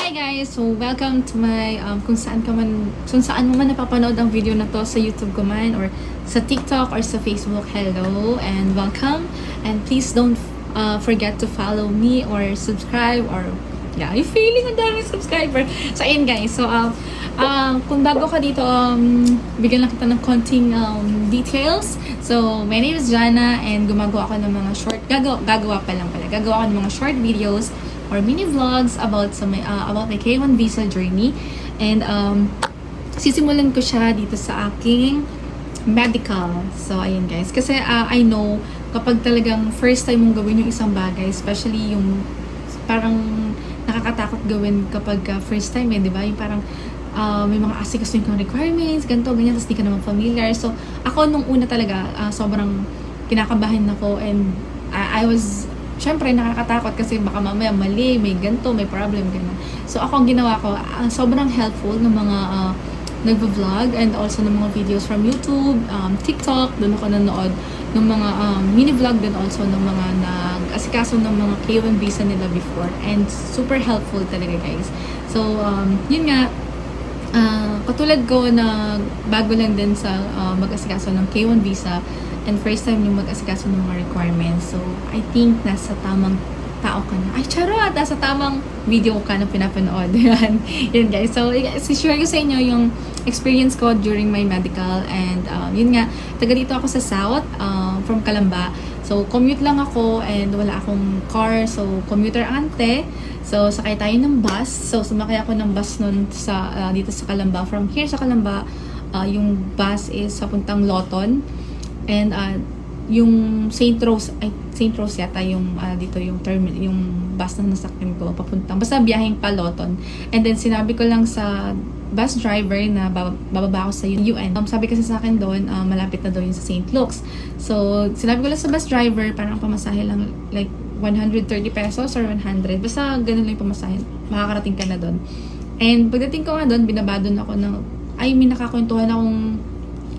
Hi guys! So welcome to my kung saan mo man napapanood ang video na to sa YouTube ko man or sa TikTok or sa Facebook. Hello and welcome, and please don't forget to follow me or subscribe or yung feeling ang daming subscriber. So ayun guys, so kung bago ka dito, bigyan lang kita ng konting details. So my name is Jana and gumagawa ako ng mga gagawa ako ng mga short videos or mini vlogs about my K1 visa journey. And sisimulan ko siya dito sa aking medical. So ayun guys, kasi I know kapag talagang first time mong gawin yung isang bagay, especially yung parang nakakatakot gawin kapag first time di ba? Yung parang may mga asikaso yung requirements, ganito, ganyan, tapos di ka naman familiar. So ako nung una talaga, sobrang kinakabahan ako, and I was syempre nakakatakot kasi baka mamaya mali, may ganito, may problem, ganyan. So ako ang ginawa ko, sobrang helpful ng mga nagvo-vlog and also ng mga videos from YouTube, TikTok, doon ako nanood ng mga mini vlog din also ng mga nag-asikaso ng mga K1 visa nila before, and super helpful talaga guys. So yun nga, katulad ko na bago lang din sa mag-asikaso ng K1 visa and first time yung mag-asikaso ng mga requirements. So, I think nasa tamang tao ka na. Ay, charot! Nasa tamang video ka na pinapanood. Yun guys. So, share ko sa inyo yung experience ko during my medical. And yun nga, taga dito ako sa South, from Calamba. So, commute lang ako and wala akong car. So, commuter ante. So, sakay tayo ng bus. So, sumakay ako ng bus nun dito sa Calamba. From here sa Calamba, yung bus is papuntang Loton. And yung St. Rose yata yung dito yung yung bus na nasakyan ko papuntang basta biyaheng pa Loton. And then sinabi ko lang sa bus driver na bababa ako sa UN. Sabi kasi sa akin doon, malapit na doon yung sa St. Luke's. So sinabi ko lang sa bus driver, parang pamasahe lang like 130 pesos or 100. Basta ganun lang yung pamasahe. Makakarating ka na doon. And pagdating ko nga doon, binaba doon ako may nakakwentuhan akong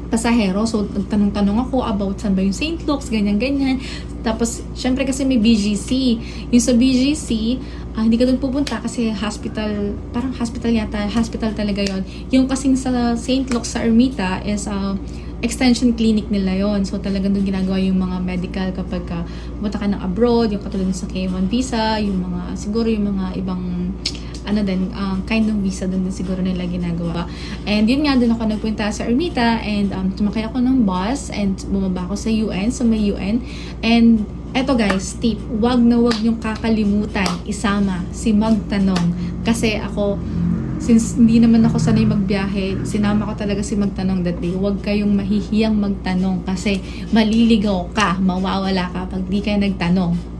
pasahero. So, nagtanong-tanong ako about saan ba yung St. Luke's, ganyan-ganyan. Tapos, syempre kasi may BGC. Yung sa BGC, hindi ka doon pupunta kasi hospital, parang hospital yata, hospital talaga yon. Yung kasing sa St. Luke's sa Ermita is extension clinic nila yon. So, talagang doon ginagawa yung mga medical kapag pupunta ka ng abroad, yung katulad sa K1 visa, yung mga, siguro yung mga ibang kind ng visa doon siguro nila ginagawa. And yun nga, doon ako nagpunta sa Ermita and tumakay ako ng bus and bumaba ako sa UN, sa may UN. And eto guys, tip, wag na wag yung kakalimutan isama si Magtanong. Kasi ako, since hindi naman ako sanay magbiyahe, sinama ko talaga si Magtanong that day. Huwag kayong mahihiyang magtanong kasi maliligaw ka, mawawala ka pag di kayo nagtanong.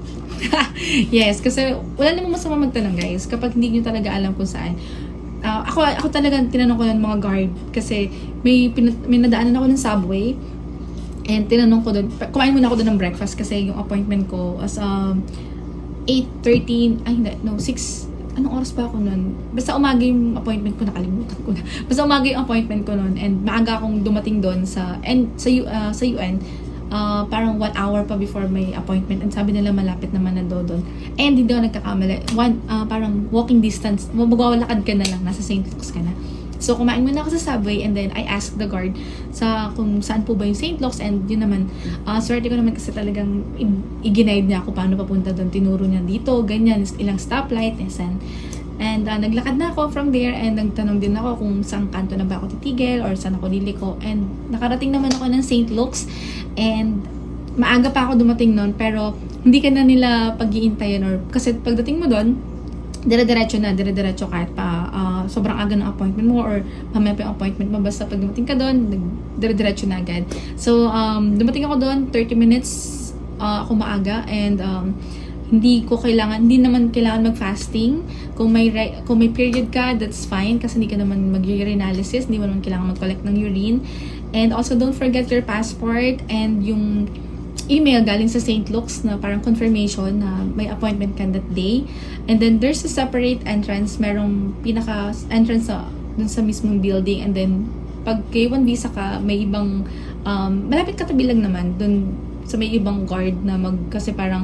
Yes, kasi wala namang masama magtanong guys kapag hindi nyo talaga alam kung saan. Ako talaga tinanong ko ng mga guard kasi may nadaanan ako ng subway and tinanong ko doon, kumain muna ako doon ng breakfast kasi yung appointment ko as 8:13, 6, anong oras pa ako noon? Basta umaga yung appointment ko, nakalimutan ko na. Basta umaga yung appointment ko noon and maaga akong dumating doon sa UN. Parang 1 hour pa before my appointment, and sabi nila malapit naman na doon. And hindi ako nagkakamali, parang walking distance, magwawalakad ka na lang, nasa St. Luke's ka na. So kumain muna ako sa subway and then I asked the guard kung saan po ba yung St. Luke's, and yun naman, swerte ko naman kasi talagang i-guide niya ako paano papunta doon, tinuro niya dito, ganyan, ilang stoplight, and naglakad na ako from there, and nagtanong din ako kung saan kanto na ba ako titigil or saan ako liliko, and nakarating naman ako ng St. Luke's. And maaga pa ako dumating noon, pero hindi ka na nila pag-iintayan, or kasi pagdating mo doon, dire-diretso kahit pa sobrang aga ng appointment mo or mamaya pa yung appointment mo, basta pag dumating ka doon, dire-diretso na agad. So dumating ako doon 30 minutes ako maaga, and hindi naman kailangan mag-fasting. Kung may period ka, that's fine kasi hindi ka naman mag-urinalysis, hindi mo naman kailangan mag-collect ng urine. And also, don't forget your passport and yung email galing sa St. Luke's na parang confirmation na may appointment ka that day. And then, there's a separate entrance. Merong pinaka-entrance dun sa mismong building. And then, pag K1 visa ka, may ibang, malapit katabi lang naman dun sa may ibang guard na kasi parang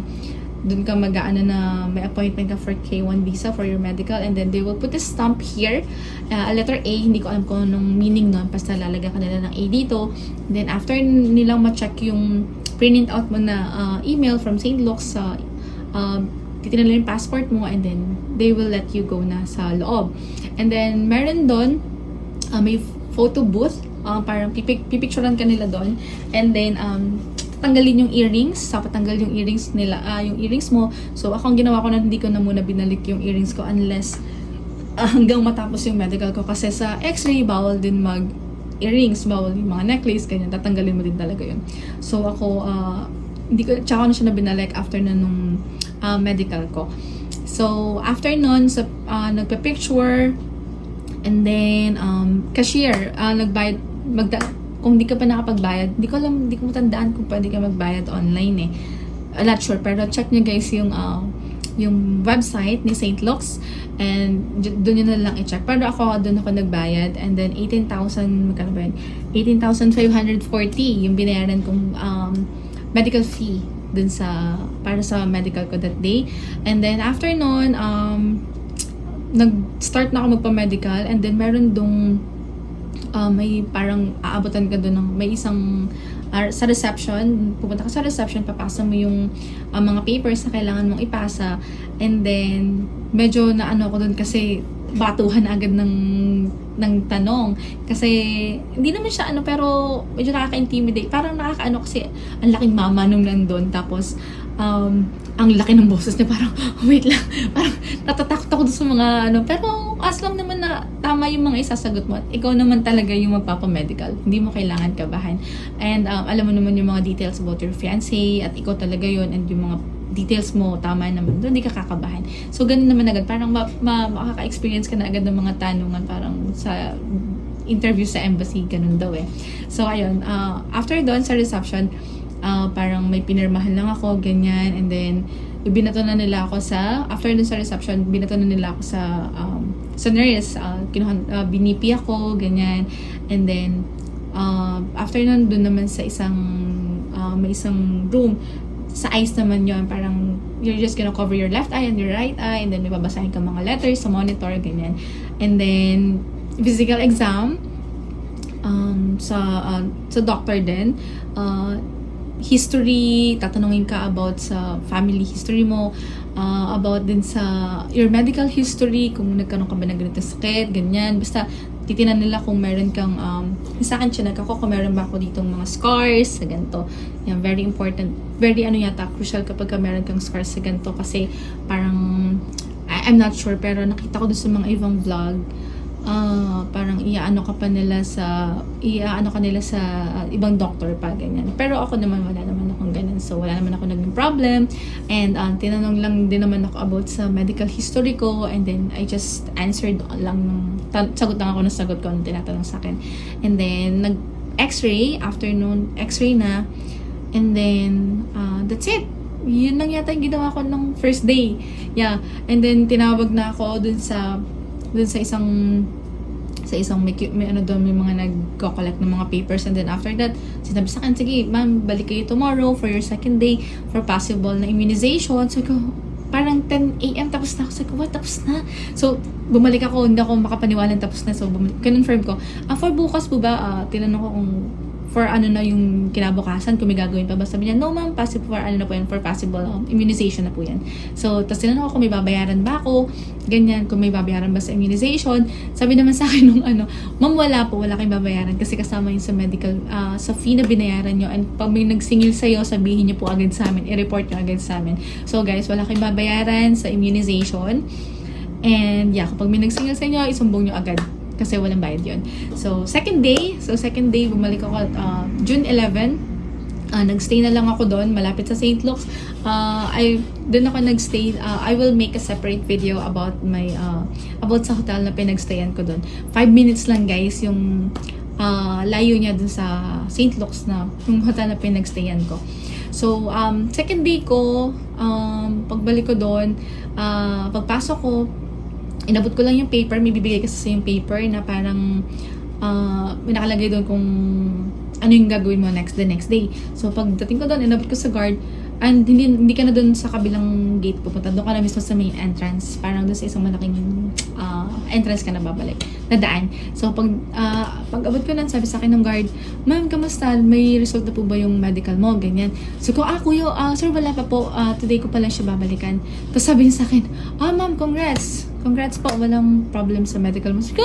dun ka mag-aano na may appointment ka for K1 visa for your medical, and then they will put a stamp here, a letter A, hindi ko alam kung anong meaning nun, basta lalagyan ka nila ng A dito. Then after nilang ma-check yung print out mo na email from St. Luke's, titignan nila yung passport mo, and then they will let you go na sa loob. And then meron doon may photo booth, parang pipicturean ka nila doon, and then tanggalin yung earrings, patanggal yung earrings nila, yung earrings mo. So ako ang ginawa ko na hindi ko na muna binalik yung earrings ko unless hanggang matapos yung medical ko, kasi sa x-ray bawal din mag earrings, bawal yung mga necklace, ganyan, tatanggalin mo din talaga yun. So ako hindi ko, tsaka na siya na binalik after na nung medical ko. So after nun, nagpa-picture, and then cashier, nagbayad, kung di ka pa nakapagbayad, di ko matandaan kung pwede ka magbayad online eh. I'm not sure, pero check nyo guys yung website ni St. Luke's, and doon nyo na lang i-check. Pero doon ako nagbayad, and then 18,000, magkano ba yun? 18,540 yung binayaran kong medical fee dun para sa medical ko that day. And then after nun, nag-start na ako magpa-medical, and then meron dong may parang aabutan ka doon ng may isang sa reception, pupunta ka sa reception, papasa mo yung mga papers na kailangan mong ipasa, and then medyo naano ako doon kasi batuhan agad ng tanong, kasi hindi naman siya pero medyo nakaka-intimidate, parang nakakaano kasi ang laking mama nung nandun, tapos ang laki ng boses niya, parang wait lang, parang natatakot ako sa mga pero as long naman na tama yung mga isasagot mo at ikaw naman talaga yung magpapamedical, hindi mo kailangan kabahan, and alam mo naman yung mga details about your fiancé at ikaw talaga yun, and yung mga details mo tama naman doon, hindi ka kakabahan. So ganun naman agad, parang makaka-experience ka na agad ng mga tanungan, parang sa interview sa embassy, ganun daw eh. So ayun, after doon sa reception, parang may pinirmahan lang ako, ganyan, and then binato na nila ako after dun sa reception, binato na nila ako sa nurse, binipi ako, ganyan, and then after nun, dun naman sa may isang room, sa eyes naman yun, parang you're just gonna cover your left eye and your right eye, and then may babasahin ka mga letters sa monitor, ganyan, and then physical exam sa doctor din, history, tatanungin ka about sa family history mo, about din sa your medical history, kung nagkaroon ka ba ng ganitong sakit, ganyan, basta titinan nila kung meron kang sa akin chinag ako kung meron ba ako ditong mga scars sa ganito. Yan, very important, very yata crucial kapag meron kang scars sa ganito, kasi parang I'm not sure, pero nakita ko doon sa mga ibang vlog, parang iaano ka nila sa ibang doctor pa, ganyan. Pero ako naman, wala naman akong ganun, so wala naman ako naging problem, and tinanong lang din naman ako about sa medical history ko, and then I just answered lang, sagot lang ako ng sagot ko nung tinatanong sa akin, and then nag-x-ray, afternoon x-ray na, and then that's it. Yun lang yata yung ginawa ko ng first day, yeah. And then tinawag na ako dun sa isang may mga nagko-collect ng mga papers, and then after that sinabi sa akin, sige ma'am, balik kayo tomorrow for your second day for possible na immunization. So ko parang 10 AM tapos na ako. So what, tapos na? So bumalik ako, hindi ako makapaniwala tapos na. So confirm ko, for bukas po ba, tinanong ko kung for na yung kinabukasan, kung may gagawin pa ba. Sabi niya, no ma'am, possible for na po yan, for possible immunization na po yan. So, tapos tinanong ako kung may babayaran ba ako, ganyan, kung may babayaran ba sa immunization. Sabi naman sa akin nung ma'am, wala kayong babayaran kasi kasama yun sa medical, sa fee na binayaran nyo, and pag may nagsingil sa'yo, sabihin nyo po agad sa amin, i-report nyo agad sa amin. So guys, wala kayong babayaran sa immunization, and yeah, kapag may nagsingil sa inyo, isumbong nyo agad, kasi walang bayad yun. So, second day, bumalik ako June 11. Nagstay na lang ako doon, malapit sa St. Luke's. Doon ako nagstay. I will make a separate video about about sa hotel na pinagstayan ko doon. 5 minutes lang guys, yung layo niya doon sa St. Luke's na, yung hotel na pinagstayan ko. So, second day ko, pagbalik ko doon, pagpasok ko, inabot ko lang yung paper, may bibigay kasi sa yung paper na parang may nakalagay doon kung ano yung gagawin mo the next day. So pagdating ko doon, inabot ko sa guard, And hindi ka na doon sa kabilang gate pupunta. Doon ka na mismo sa main entrance. Parang doon sa isang malaking entrance ka na babalik. Na daan. So, pag abot ko nun, sabi sa akin ng guard, ma'am, kamusta? May result na po ba yung medical mo? Ganyan. So, ko, kuya, sir, wala pa po. Today ko pa lang siya babalikan. Tapos sabi niya sa akin, ma'am, congrats. Congrats po, walang problem sa medical mo. Sige,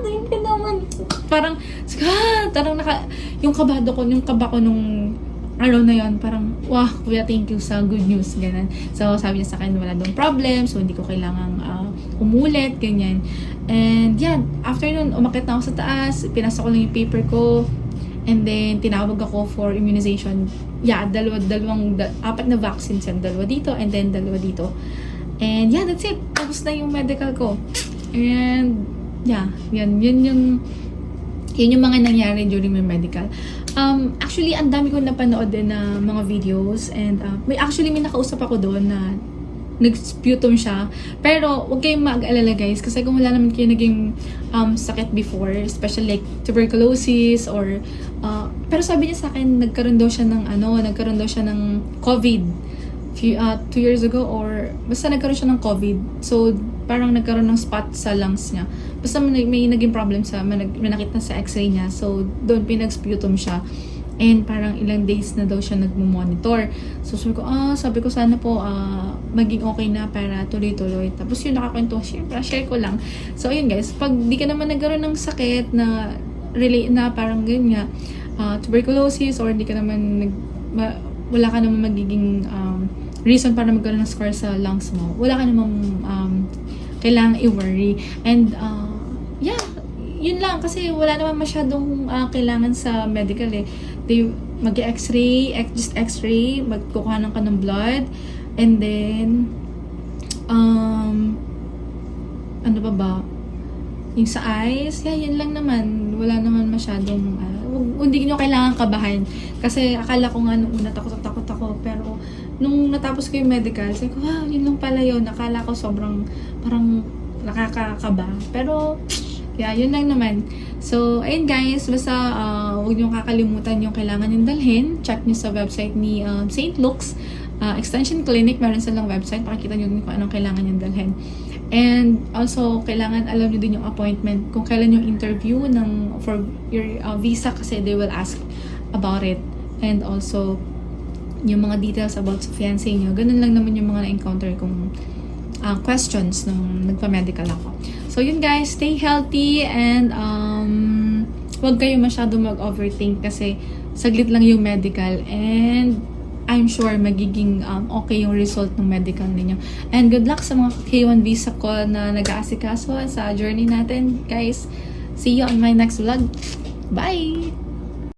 thank you naman. Parang, yung kaba ko nung araw na yon, parang, wah, kuya, thank you sa good news, ganyan. So, sabi niya sa akin, wala doon problem, so hindi ko kailangang umulit, ganyan. And, yan, after nun, umakit na ako sa taas, pinasok ko lang yung paper ko, and then, tinawag ako for immunization. Yeah, apat na vaccines yan, 2 dito, and then 2 dito. And, yeah, that's it. Tapos na yung medical ko. And, yeah, yun yung mga nangyari during my medical. Actually, ang dami ko napanood din na mga videos, and may nakausap ako doon na nag-sputum siya. Pero, huwag kayong mag-alala guys, kasi kung wala naman kayo naging sakit before, especially like tuberculosis or pero sabi niya sa akin, nagkaroon daw siya ng COVID 2 years ago, or basta nagkaroon siya ng COVID. So, parang nagkaroon ng spot sa lungs niya. Basta may naging problem may nakita sa x-ray niya. So, doon pinag-sputum siya. And parang ilang days na daw siya nagmo-monitor. So, sabi ko sana po maging okay na para tuloy-tuloy. Tapos yun, nakakwento, share ko lang. So, ayun guys, pag di ka naman nagkaroon ng sakit na parang ganyan nga, tuberculosis, or di ka naman wala ka naman magiging reason para magkaroon ng scar sa lungs mo, wala ka naman kailangang i-worry. And yeah, yun lang, kasi wala naman masyadong kailangan sa medical eh. Mag-x-ray, just x-ray, magkukuha ka ng blood, and then ano ba? Yung sa eyes, yeah, yun lang naman. Wala naman masyadong hindi nyo kailangan kabahan. Kasi akala ko nga nung una takot ako. Pero nung natapos ko yung medical, sabi ko, wow, yun lang pala yun. Akala ko sobrang parang nakakakaba. Pero, yeah, yun lang naman. So, ayun guys, basta huwag nyo kakalimutan yung kailangan yung dalhin. Check nyo sa website ni St. Luke's Extension Clinic. Meron silang website. Pakikita nyo kung anong kailangan yung dalhin. And also, kailangan alam nyo din yung appointment kung kailan yung interview for your visa, kasi they will ask about it. And also, yung mga details about sa fiancé nyo. Ganun lang naman yung mga na-encounter kong questions nung nagpa-medical ako. So, yun guys, stay healthy, and huwag kayo masyado mag-overthink, kasi saglit lang yung medical, and I'm sure magiging okay yung result ng medical ninyo. And good luck sa mga K1 visa ko na nag-aasikaso sa journey natin, guys. See you on my next vlog. Bye!